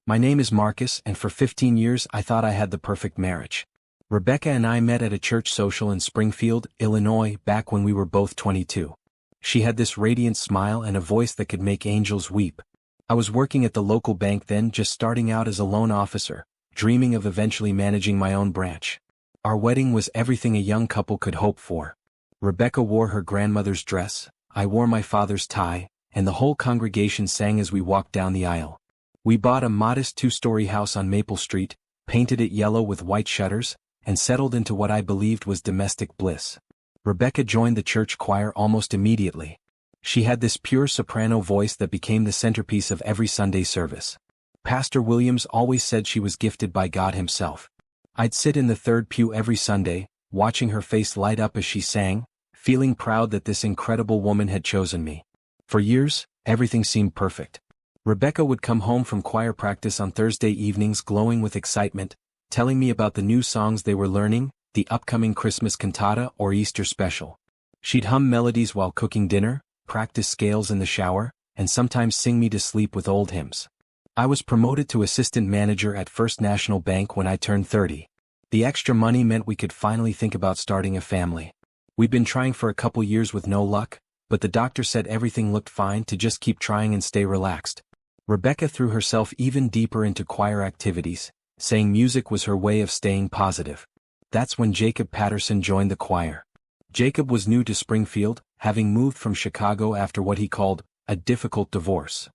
My name is Marcus, and for 15 years I thought I had the perfect marriage. Rebecca and I met at a church social in Springfield, Illinois, back when we were both 22. She had this radiant smile and a voice that could make angels weep. I was working at the local bank then, just starting out as a loan officer, dreaming of eventually managing my own branch. Our wedding was everything a young couple could hope for. Rebecca wore her grandmother's dress, I wore my father's tie, and the whole congregation sang as we walked down the aisle. We bought a modest 2-story house on Maple Street, painted it yellow with white shutters, and settled into what I believed was domestic bliss. Rebecca joined the church choir almost immediately. She had this pure soprano voice that became the centerpiece of every Sunday service. Pastor Williams always said she was gifted by God himself. I'd sit in the third pew every Sunday, watching her face light up as she sang, feeling proud that this incredible woman had chosen me. For years, everything seemed perfect. Rebecca would come home from choir practice on Thursday evenings glowing with excitement, telling me about the new songs they were learning, the upcoming Christmas cantata or Easter special. She'd hum melodies while cooking dinner, practice scales in the shower, and sometimes sing me to sleep with old hymns. I was promoted to assistant manager at First National Bank when I turned 30. The extra money meant we could finally think about starting a family. We'd been trying for a couple years with no luck, but the doctor said everything looked fine, to just keep trying and stay relaxed. Rebecca threw herself even deeper into choir activities, saying music was her way of staying positive. That's when Jacob Patterson joined the choir. Jacob was new to Springfield, having moved from Chicago after what he called a difficult divorce.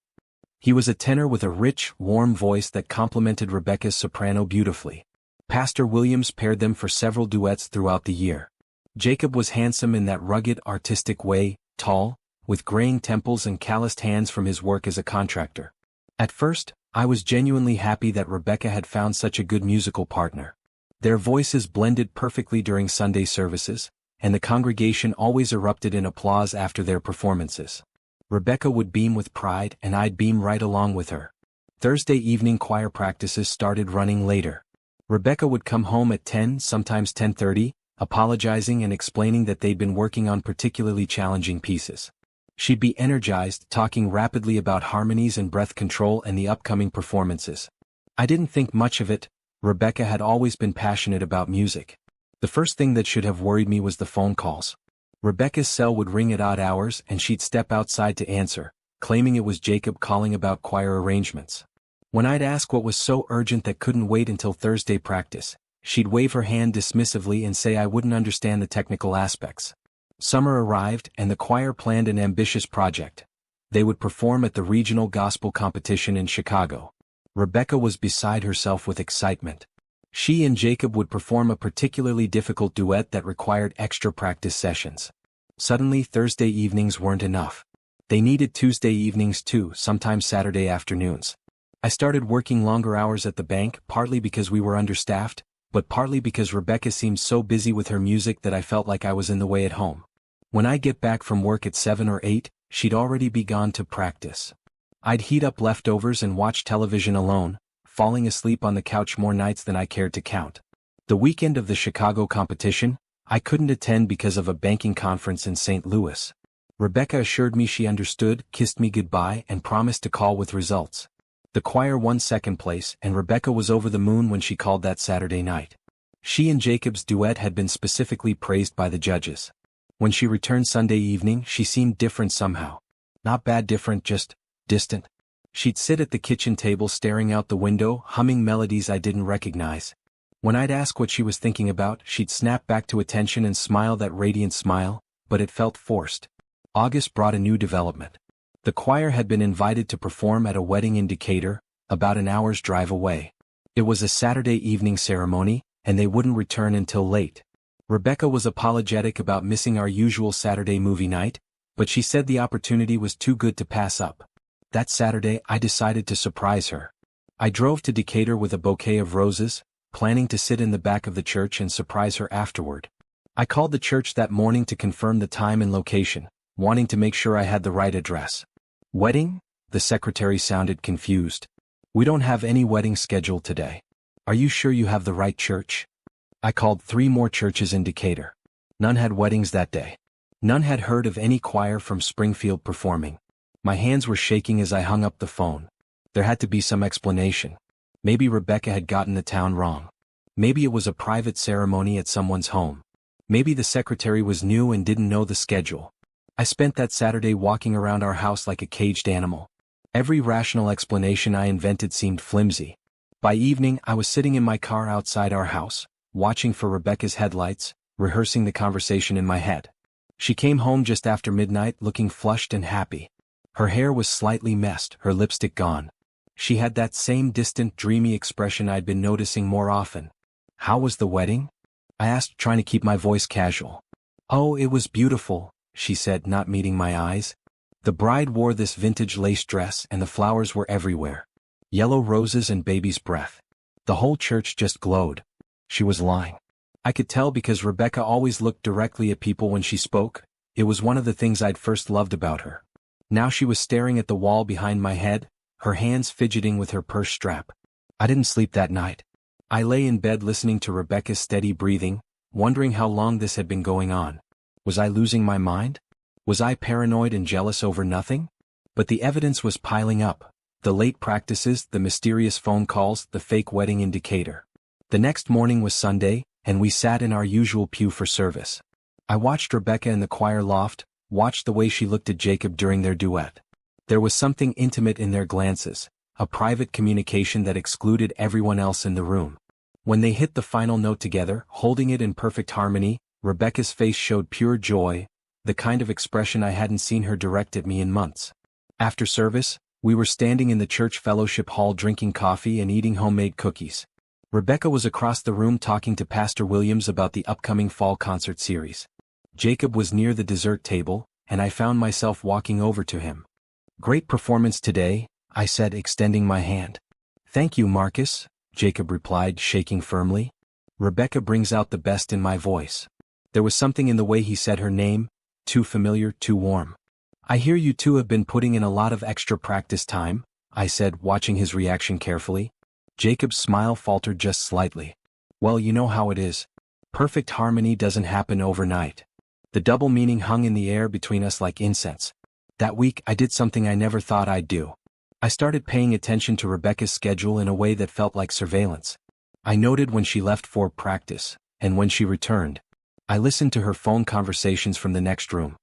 He was a tenor with a rich, warm voice that complemented Rebecca's soprano beautifully. Pastor Williams paired them for several duets throughout the year. Jacob was handsome in that rugged, artistic way, tall, with graying temples and calloused hands from his work as a contractor. At first, I was genuinely happy that Rebecca had found such a good musical partner. Their voices blended perfectly during Sunday services, and the congregation always erupted in applause after their performances. Rebecca would beam with pride and I'd beam right along with her. Thursday evening choir practices started running later. Rebecca would come home at 10, sometimes 10:30, apologizing and explaining that they'd been working on particularly challenging pieces. She'd be energized, talking rapidly about harmonies and breath control and the upcoming performances. I didn't think much of it. Rebecca had always been passionate about music. The first thing that should have worried me was the phone calls. Rebecca's cell would ring at odd hours and she'd step outside to answer, claiming it was Jacob calling about choir arrangements. When I'd ask what was so urgent that couldn't wait until Thursday practice, she'd wave her hand dismissively and say I wouldn't understand the technical aspects. Summer arrived and the choir planned an ambitious project. They would perform at the regional gospel competition in Chicago. Rebecca was beside herself with excitement. She and Jacob would perform a particularly difficult duet that required extra practice sessions. Suddenly Thursday evenings weren't enough. They needed Tuesday evenings too, sometimes Saturday afternoons. I started working longer hours at the bank, partly because we were understaffed, but partly because Rebecca seemed so busy with her music that I felt like I was in the way at home. When I'd get back from work at 7 or 8, she'd already begun to practice. I'd heat up leftovers and watch television alone, falling asleep on the couch more nights than I cared to count. The weekend of the Chicago competition, I couldn't attend because of a banking conference in St. Louis. Rebecca assured me she understood, kissed me goodbye, and promised to call with results. The choir won second place, and Rebecca was over the moon when she called that Saturday night. She and Jacob's duet had been specifically praised by the judges. When she returned Sunday evening, she seemed different somehow. Not bad different, just distant. She'd sit at the kitchen table staring out the window, humming melodies I didn't recognize. When I'd ask what she was thinking about, she'd snap back to attention and smile that radiant smile, but it felt forced. August brought a new development. The choir had been invited to perform at a wedding in Decatur, about an hour's drive away. It was a Saturday evening ceremony, and they wouldn't return until late. Rebecca was apologetic about missing our usual Saturday movie night, but she said the opportunity was too good to pass up. That Saturday I decided to surprise her. I drove to Decatur with a bouquet of roses, planning to sit in the back of the church and surprise her afterward. I called the church that morning to confirm the time and location, wanting to make sure I had the right address. Wedding? The secretary sounded confused. We don't have any wedding scheduled today. Are you sure you have the right church? I called 3 more churches in Decatur. None had weddings that day. None had heard of any choir from Springfield performing. My hands were shaking as I hung up the phone. There had to be some explanation. Maybe Rebecca had gotten the town wrong. Maybe it was a private ceremony at someone's home. Maybe the secretary was new and didn't know the schedule. I spent that Saturday walking around our house like a caged animal. Every rational explanation I invented seemed flimsy. By evening, I was sitting in my car outside our house, watching for Rebecca's headlights, rehearsing the conversation in my head. She came home just after midnight looking flushed and happy. Her hair was slightly messed, her lipstick gone. She had that same distant, dreamy expression I'd been noticing more often. "How was the wedding?" I asked, trying to keep my voice casual. "Oh, it was beautiful," she said, not meeting my eyes. The bride wore this vintage lace dress and the flowers were everywhere. Yellow roses and baby's breath. The whole church just glowed. She was lying. I could tell because Rebecca always looked directly at people when she spoke. It was one of the things I'd first loved about her. Now she was staring at the wall behind my head, her hands fidgeting with her purse strap. I didn't sleep that night. I lay in bed listening to Rebecca's steady breathing, wondering how long this had been going on. Was I losing my mind? Was I paranoid and jealous over nothing? But the evidence was piling up. The late practices, the mysterious phone calls, the fake wedding indicator. The next morning was Sunday, and we sat in our usual pew for service. I watched Rebecca in the choir loft, watched the way she looked at Jacob during their duet. There was something intimate in their glances, a private communication that excluded everyone else in the room. When they hit the final note together, holding it in perfect harmony, Rebecca's face showed pure joy, the kind of expression I hadn't seen her direct at me in months. After service, we were standing in the church fellowship hall drinking coffee and eating homemade cookies. Rebecca was across the room talking to Pastor Williams about the upcoming fall concert series. Jacob was near the dessert table, and I found myself walking over to him. "Great performance today," I said, extending my hand. "Thank you, Marcus," Jacob replied, shaking firmly. Rebecca brings out the best in my voice. There was something in the way he said her name, too familiar, too warm. "I hear you two have been putting in a lot of extra practice time," I said, watching his reaction carefully. Jacob's smile faltered just slightly. "Well, you know how it is. Perfect harmony doesn't happen overnight." The double meaning hung in the air between us like incense. That week I did something I never thought I'd do. I started paying attention to Rebecca's schedule in a way that felt like surveillance. I noted when she left for practice, and when she returned. I listened to her phone conversations from the next room.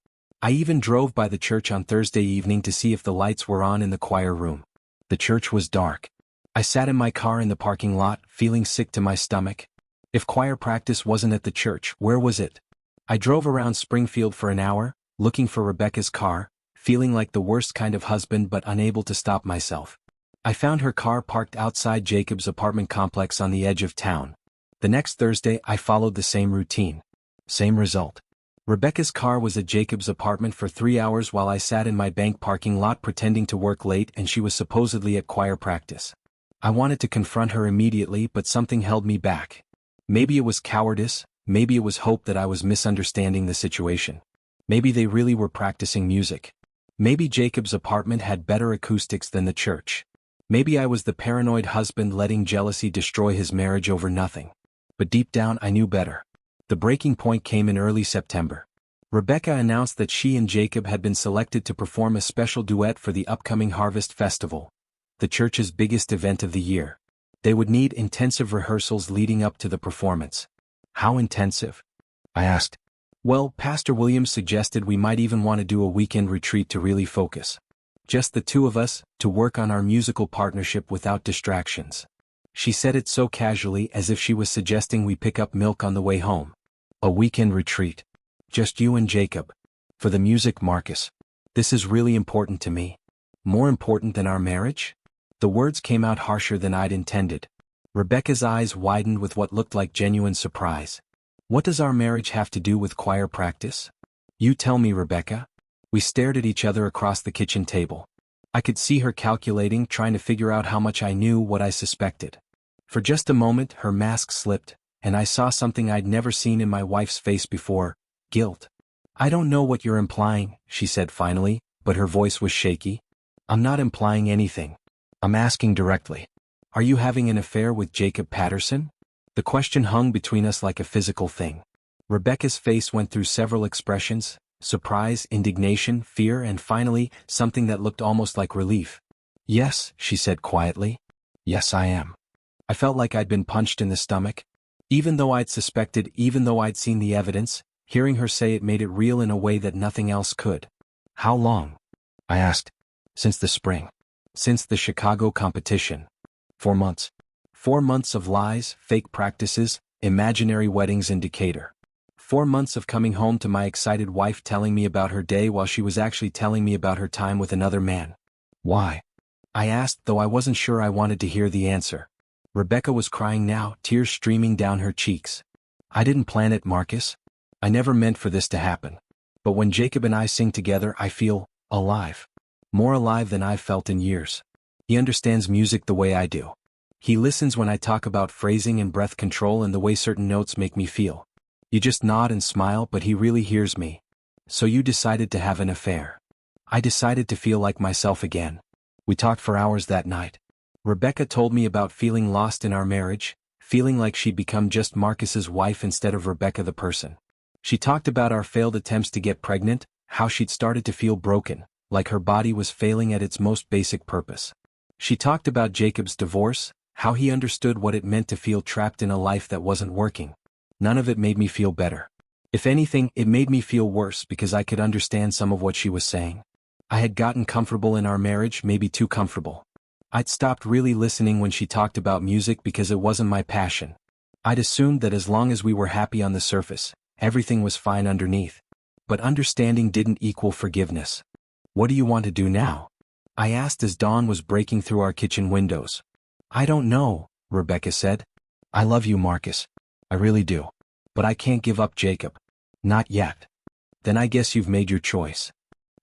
I even drove by the church on Thursday evening to see if the lights were on in the choir room. The church was dark. I sat in my car in the parking lot, feeling sick to my stomach. If choir practice wasn't at the church, where was it? I drove around Springfield for an hour, looking for Rebecca's car, feeling like the worst kind of husband but unable to stop myself. I found her car parked outside Jacob's apartment complex on the edge of town. The next Thursday I followed the same routine. Same result. Rebecca's car was at Jacob's apartment for 3 hours while I sat in my bank parking lot pretending to work late, and she was supposedly at choir practice. I wanted to confront her immediately, but something held me back. Maybe it was cowardice, maybe it was hope that I was misunderstanding the situation. Maybe they really were practicing music. Maybe Jacob's apartment had better acoustics than the church. Maybe I was the paranoid husband letting jealousy destroy his marriage over nothing. But deep down I knew better. The breaking point came in early September. Rebecca announced that she and Jacob had been selected to perform a special duet for the upcoming Harvest Festival, the church's biggest event of the year. They would need intensive rehearsals leading up to the performance. How intensive? I asked. Well, Pastor Williams suggested we might even want to do a weekend retreat to really focus. Just the two of us, to work on our musical partnership without distractions. She said it so casually, as if she was suggesting we pick up milk on the way home. A weekend retreat. Just you and Jacob. For the music, Marcus. This is really important to me. More important than our marriage? The words came out harsher than I'd intended. Rebecca's eyes widened with what looked like genuine surprise. What does our marriage have to do with choir practice? You tell me, Rebecca. We stared at each other across the kitchen table. I could see her calculating, trying to figure out how much I knew, what I suspected. For just a moment, her mask slipped, and I saw something I'd never seen in my wife's face before: guilt. I don't know what you're implying, she said finally, but her voice was shaky. I'm not implying anything. I'm asking directly. Are you having an affair with Jacob Patterson? The question hung between us like a physical thing. Rebecca's face went through several expressions: surprise, indignation, fear, and finally, something that looked almost like relief. Yes, she said quietly. Yes, I am. I felt like I'd been punched in the stomach. Even though I'd suspected, even though I'd seen the evidence, hearing her say it made it real in a way that nothing else could. How long? I asked. Since the spring. Since the Chicago competition. 4 months. 4 months of lies, fake practices, imaginary weddings in Decatur. 4 months of coming home to my excited wife telling me about her day while she was actually telling me about her time with another man. Why? I asked, though I wasn't sure I wanted to hear the answer. Rebecca was crying now, tears streaming down her cheeks. I didn't plan it, Marcus. I never meant for this to happen. But when Jacob and I sing together, I feel alive. More alive than I've felt in years. He understands music the way I do. He listens when I talk about phrasing and breath control and the way certain notes make me feel. You just nod and smile, but he really hears me. So you decided to have an affair. I decided to feel like myself again. We talked for hours that night. Rebecca told me about feeling lost in our marriage, feeling like she'd become just Marcus's wife instead of Rebecca the person. She talked about our failed attempts to get pregnant, how she'd started to feel broken, like her body was failing at its most basic purpose. She talked about Jacob's divorce, how he understood what it meant to feel trapped in a life that wasn't working. None of it made me feel better. If anything, it made me feel worse because I could understand some of what she was saying. I had gotten comfortable in our marriage, maybe too comfortable. I'd stopped really listening when she talked about music because it wasn't my passion. I'd assumed that as long as we were happy on the surface, everything was fine underneath. But understanding didn't equal forgiveness. What do you want to do now? I asked as dawn was breaking through our kitchen windows. I don't know, Rebecca said. I love you, Marcus. I really do. But I can't give up Jacob. Not yet. Then I guess you've made your choice.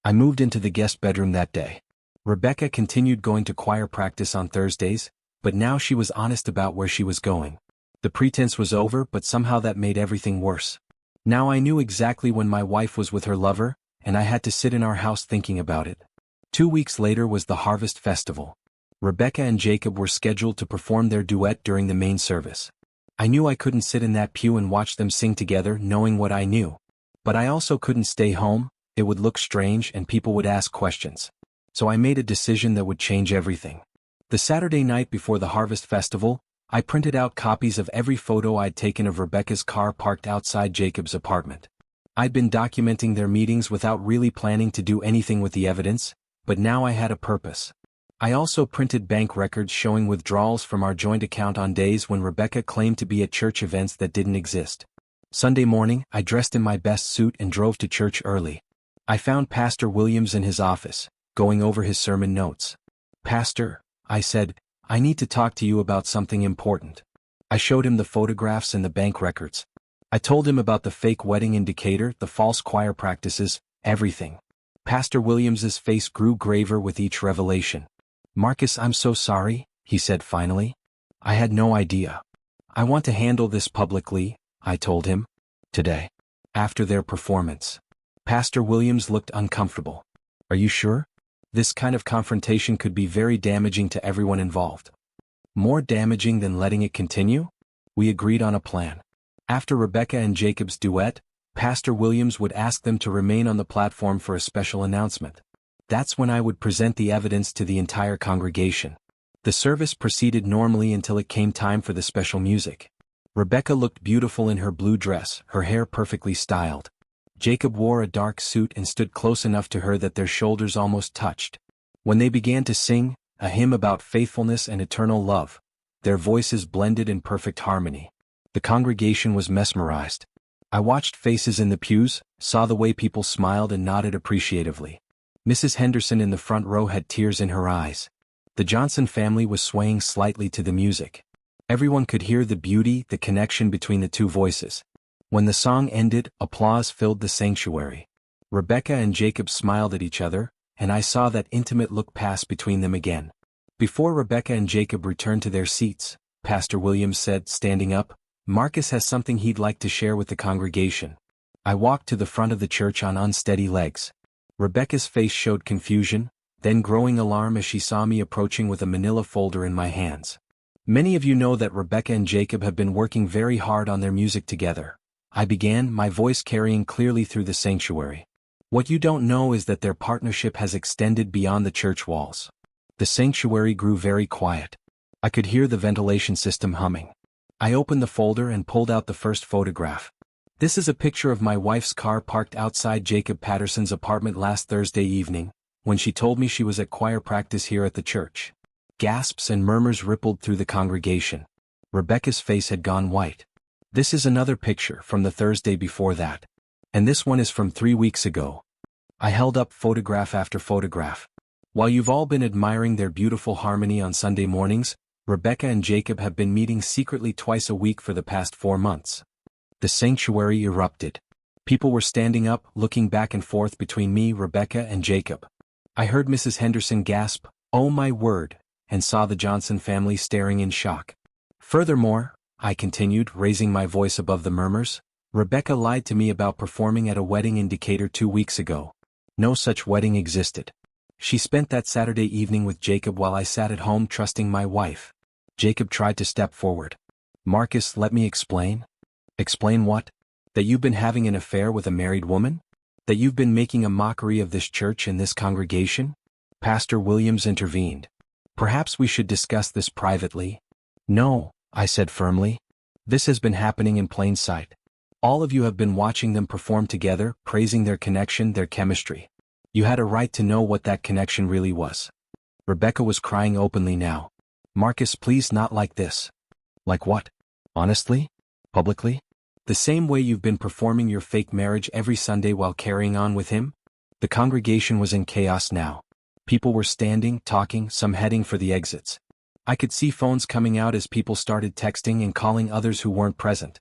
I moved into the guest bedroom that day. Rebecca continued going to choir practice on Thursdays, but now she was honest about where she was going. The pretense was over, but somehow that made everything worse. Now I knew exactly when my wife was with her lover, and I had to sit in our house thinking about it. 2 weeks later was the Harvest Festival. Rebecca and Jacob were scheduled to perform their duet during the main service. I knew I couldn't sit in that pew and watch them sing together knowing what I knew. But I also couldn't stay home, it would look strange and people would ask questions. So I made a decision that would change everything. The Saturday night before the Harvest Festival, I printed out copies of every photo I'd taken of Rebecca's car parked outside Jacob's apartment. I'd been documenting their meetings without really planning to do anything with the evidence, but now I had a purpose. I also printed bank records showing withdrawals from our joint account on days when Rebecca claimed to be at church events that didn't exist. Sunday morning, I dressed in my best suit and drove to church early. I found Pastor Williams in his office, going over his sermon notes. Pastor, I said, I need to talk to you about something important. I showed him the photographs and the bank records. I told him about the fake wedding in Decatur, the false choir practices, everything. Pastor Williams's face grew graver with each revelation. Marcus, I'm so sorry, he said finally. I had no idea. I want to handle this publicly, I told him. Today. After their performance. Pastor Williams looked uncomfortable. Are you sure? This kind of confrontation could be very damaging to everyone involved. More damaging than letting it continue? We agreed on a plan. After Rebecca and Jacob's duet, Pastor Williams would ask them to remain on the platform for a special announcement. That's when I would present the evidence to the entire congregation. The service proceeded normally until it came time for the special music. Rebecca looked beautiful in her blue dress, her hair perfectly styled. Jacob wore a dark suit and stood close enough to her that their shoulders almost touched. When they began to sing, a hymn about faithfulness and eternal love, their voices blended in perfect harmony. The congregation was mesmerized. I watched faces in the pews, saw the way people smiled and nodded appreciatively. Mrs. Henderson in the front row had tears in her eyes. The Johnson family was swaying slightly to the music. Everyone could hear the beauty, the connection between the two voices. When the song ended, applause filled the sanctuary. Rebecca and Jacob smiled at each other, and I saw that intimate look pass between them again. Before Rebecca and Jacob returned to their seats, Pastor Williams said, standing up, Marcus has something he'd like to share with the congregation. I walked to the front of the church on unsteady legs. Rebecca's face showed confusion, then growing alarm as she saw me approaching with a manila folder in my hands. Many of you know that Rebecca and Jacob have been working very hard on their music together. I began, my voice carrying clearly through the sanctuary. What you don't know is that their partnership has extended beyond the church walls. The sanctuary grew very quiet. I could hear the ventilation system humming. I opened the folder and pulled out the first photograph. This is a picture of my wife's car parked outside Jacob Patterson's apartment last Thursday evening, when she told me she was at choir practice here at the church. Gasps and murmurs rippled through the congregation. Rebecca's face had gone white. This is another picture from the Thursday before that. And this one is from 3 weeks ago. I held up photograph after photograph. While you've all been admiring their beautiful harmony on Sunday mornings, Rebecca and Jacob have been meeting secretly twice a week for the past 4 months. The sanctuary erupted. People were standing up, looking back and forth between me, Rebecca, and Jacob. I heard Mrs. Henderson gasp, "Oh my word," and saw the Johnson family staring in shock. Furthermore, I continued, raising my voice above the murmurs, Rebecca lied to me about performing at a wedding in Decatur 2 weeks ago. No such wedding existed. She spent that Saturday evening with Jacob while I sat at home trusting my wife. Jacob tried to step forward. "Marcus, let me explain." "Explain what?" "That you've been having an affair with a married woman? That you've been making a mockery of this church and this congregation?" Pastor Williams intervened. "Perhaps we should discuss this privately." "No," I said firmly. "This has been happening in plain sight. All of you have been watching them perform together, praising their connection, their chemistry. You had a right to know what that connection really was." Rebecca was crying openly now. "Marcus, please, not like this." "Like what? Honestly? Publicly? The same way you've been performing your fake marriage every Sunday while carrying on with him?" The congregation was in chaos now. People were standing, talking, some heading for the exits. I could see phones coming out as people started texting and calling others who weren't present.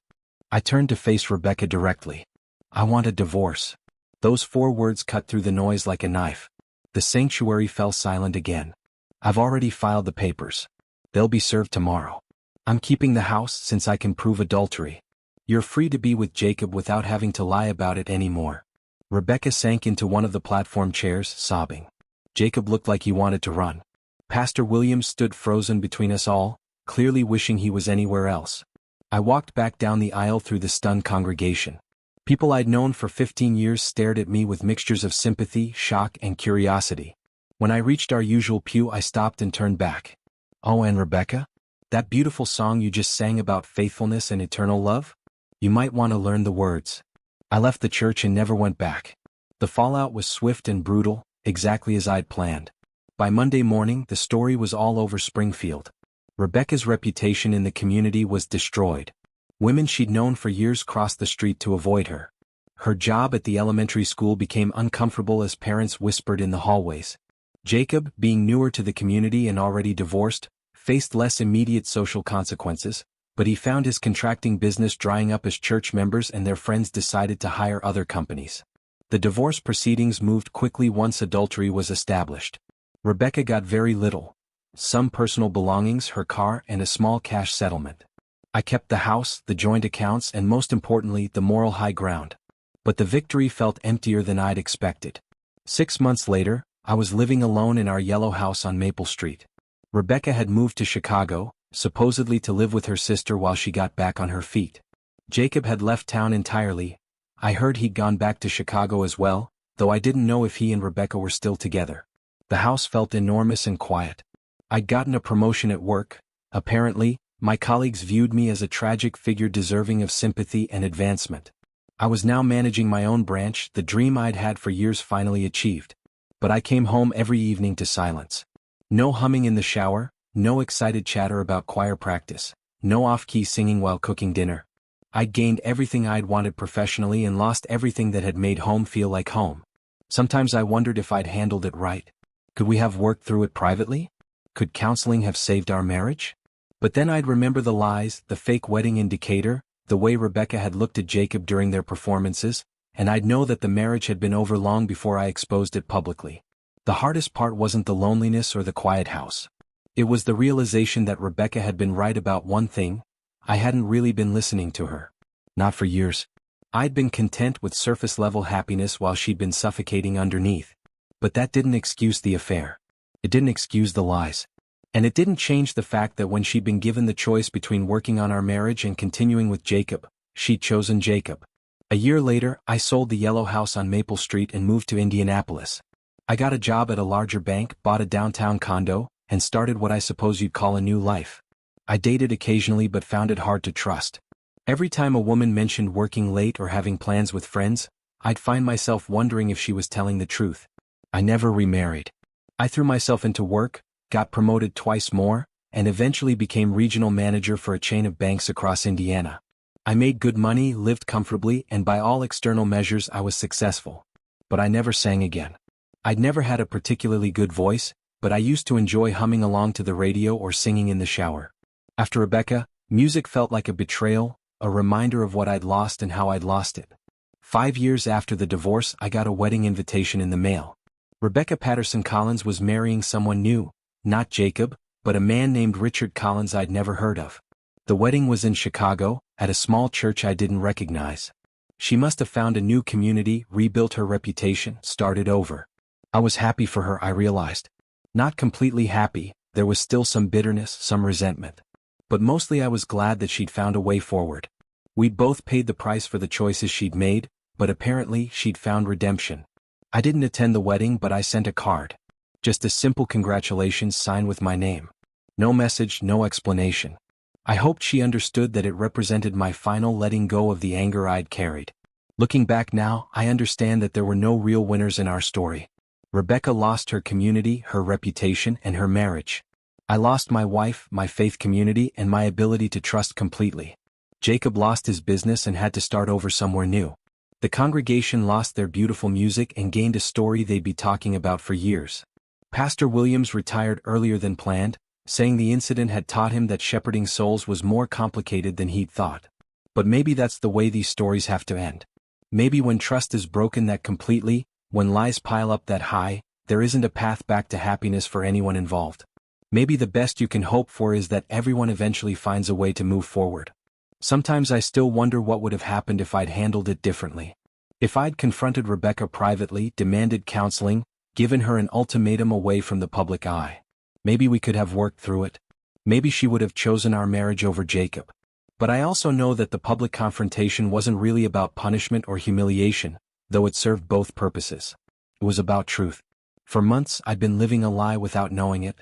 I turned to face Rebecca directly. "I want a divorce." Those 4 words cut through the noise like a knife. The sanctuary fell silent again. "I've already filed the papers. They'll be served tomorrow. I'm keeping the house since I can prove adultery. You're free to be with Jacob without having to lie about it anymore." Rebecca sank into one of the platform chairs, sobbing. Jacob looked like he wanted to run. Pastor Williams stood frozen between us all, clearly wishing he was anywhere else. I walked back down the aisle through the stunned congregation. People I'd known for 15 years stared at me with mixtures of sympathy, shock, and curiosity. When I reached our usual pew, I stopped and turned back. "Oh, and Rebecca? That beautiful song you just sang about faithfulness and eternal love? You might want to learn the words." I left the church and never went back. The fallout was swift and brutal, exactly as I'd planned. By Monday morning, the story was all over Springfield. Rebecca's reputation in the community was destroyed. Women she'd known for years crossed the street to avoid her. Her job at the elementary school became uncomfortable as parents whispered in the hallways. Jacob, being newer to the community and already divorced, faced less immediate social consequences, but he found his contracting business drying up as church members and their friends decided to hire other companies. The divorce proceedings moved quickly once adultery was established. Rebecca got very little. Some personal belongings, her car, and a small cash settlement. I kept the house, the joint accounts, and most importantly, the moral high ground. But the victory felt emptier than I'd expected. 6 months later, I was living alone in our yellow house on Maple Street. Rebecca had moved to Chicago, supposedly to live with her sister while she got back on her feet. Jacob had left town entirely. I heard he'd gone back to Chicago as well, though I didn't know if he and Rebecca were still together. The house felt enormous and quiet. I'd gotten a promotion at work. Apparently, my colleagues viewed me as a tragic figure deserving of sympathy and advancement. I was now managing my own branch, the dream I'd had for years finally achieved. But I came home every evening to silence. No humming in the shower, no excited chatter about choir practice, no off-key singing while cooking dinner. I'd gained everything I'd wanted professionally and lost everything that had made home feel like home. Sometimes I wondered if I'd handled it right. Could we have worked through it privately? Could counseling have saved our marriage? But then I'd remember the lies, the fake wedding in Decatur, the way Rebecca had looked at Jacob during their performances, and I'd know that the marriage had been over long before I exposed it publicly. The hardest part wasn't the loneliness or the quiet house. It was the realization that Rebecca had been right about one thing. I hadn't really been listening to her. Not for years. I'd been content with surface-level happiness while she'd been suffocating underneath. But that didn't excuse the affair. It didn't excuse the lies. And it didn't change the fact that when she'd been given the choice between working on our marriage and continuing with Jacob, she'd chosen Jacob. A year later, I sold the yellow house on Maple Street and moved to Indianapolis. I got a job at a larger bank, bought a downtown condo, and started what I suppose you'd call a new life. I dated occasionally but found it hard to trust. Every time a woman mentioned working late or having plans with friends, I'd find myself wondering if she was telling the truth. I never remarried. I threw myself into work, got promoted twice more, and eventually became regional manager for a chain of banks across Indiana. I made good money, lived comfortably, and by all external measures I was successful. But I never sang again. I'd never had a particularly good voice, but I used to enjoy humming along to the radio or singing in the shower. After Rebecca, music felt like a betrayal, a reminder of what I'd lost and how I'd lost it. 5 years after the divorce, I got a wedding invitation in the mail. Rebecca Patterson Collins was marrying someone new, not Jacob, but a man named Richard Collins I'd never heard of. The wedding was in Chicago, at a small church I didn't recognize. She must have found a new community, rebuilt her reputation, started over. I was happy for her, I realized. Not completely happy, there was still some bitterness, some resentment. But mostly I was glad that she'd found a way forward. We'd both paid the price for the choices she'd made, but apparently she'd found redemption. I didn't attend the wedding, but I sent a card. Just a simple congratulations signed with my name. No message, no explanation. I hoped she understood that it represented my final letting go of the anger I'd carried. Looking back now, I understand that there were no real winners in our story. Rebecca lost her community, her reputation, and her marriage. I lost my wife, my faith community, and my ability to trust completely. Jacob lost his business and had to start over somewhere new. The congregation lost their beautiful music and gained a story they'd be talking about for years. Pastor Williams retired earlier than planned, saying the incident had taught him that shepherding souls was more complicated than he'd thought. But maybe that's the way these stories have to end. Maybe when trust is broken that completely, when lies pile up that high, there isn't a path back to happiness for anyone involved. Maybe the best you can hope for is that everyone eventually finds a way to move forward. Sometimes I still wonder what would have happened if I'd handled it differently. If I'd confronted Rebecca privately, demanded counseling, given her an ultimatum away from the public eye. Maybe we could have worked through it. Maybe she would have chosen our marriage over Jacob. But I also know that the public confrontation wasn't really about punishment or humiliation, though it served both purposes. It was about truth. For months I'd been living a lie without knowing it.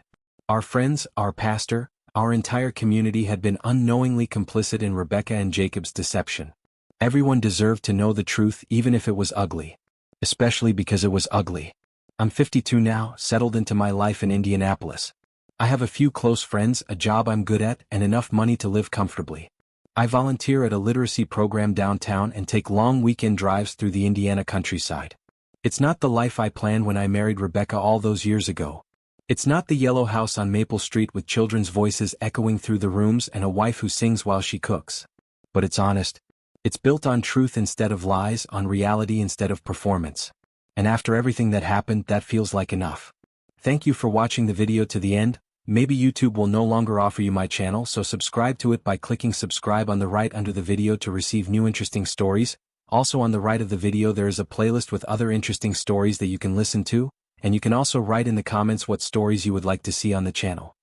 Our friends, our pastor, our entire community had been unknowingly complicit in Rebecca and Jacob's deception. Everyone deserved to know the truth even if it was ugly. Especially because it was ugly. I'm 52 now, settled into my life in Indianapolis. I have a few close friends, a job I'm good at, and enough money to live comfortably. I volunteer at a literacy program downtown and take long weekend drives through the Indiana countryside. It's not the life I planned when I married Rebecca all those years ago. It's not the yellow house on Maple Street with children's voices echoing through the rooms and a wife who sings while she cooks. But it's honest. It's built on truth instead of lies, on reality instead of performance. And after everything that happened, that feels like enough. Thank you for watching the video to the end. Maybe YouTube will no longer offer you my channel, so subscribe to it by clicking subscribe on the right under the video to receive new interesting stories. Also on the right of the video there is a playlist with other interesting stories that you can listen to, and you can also write in the comments what stories you would like to see on the channel.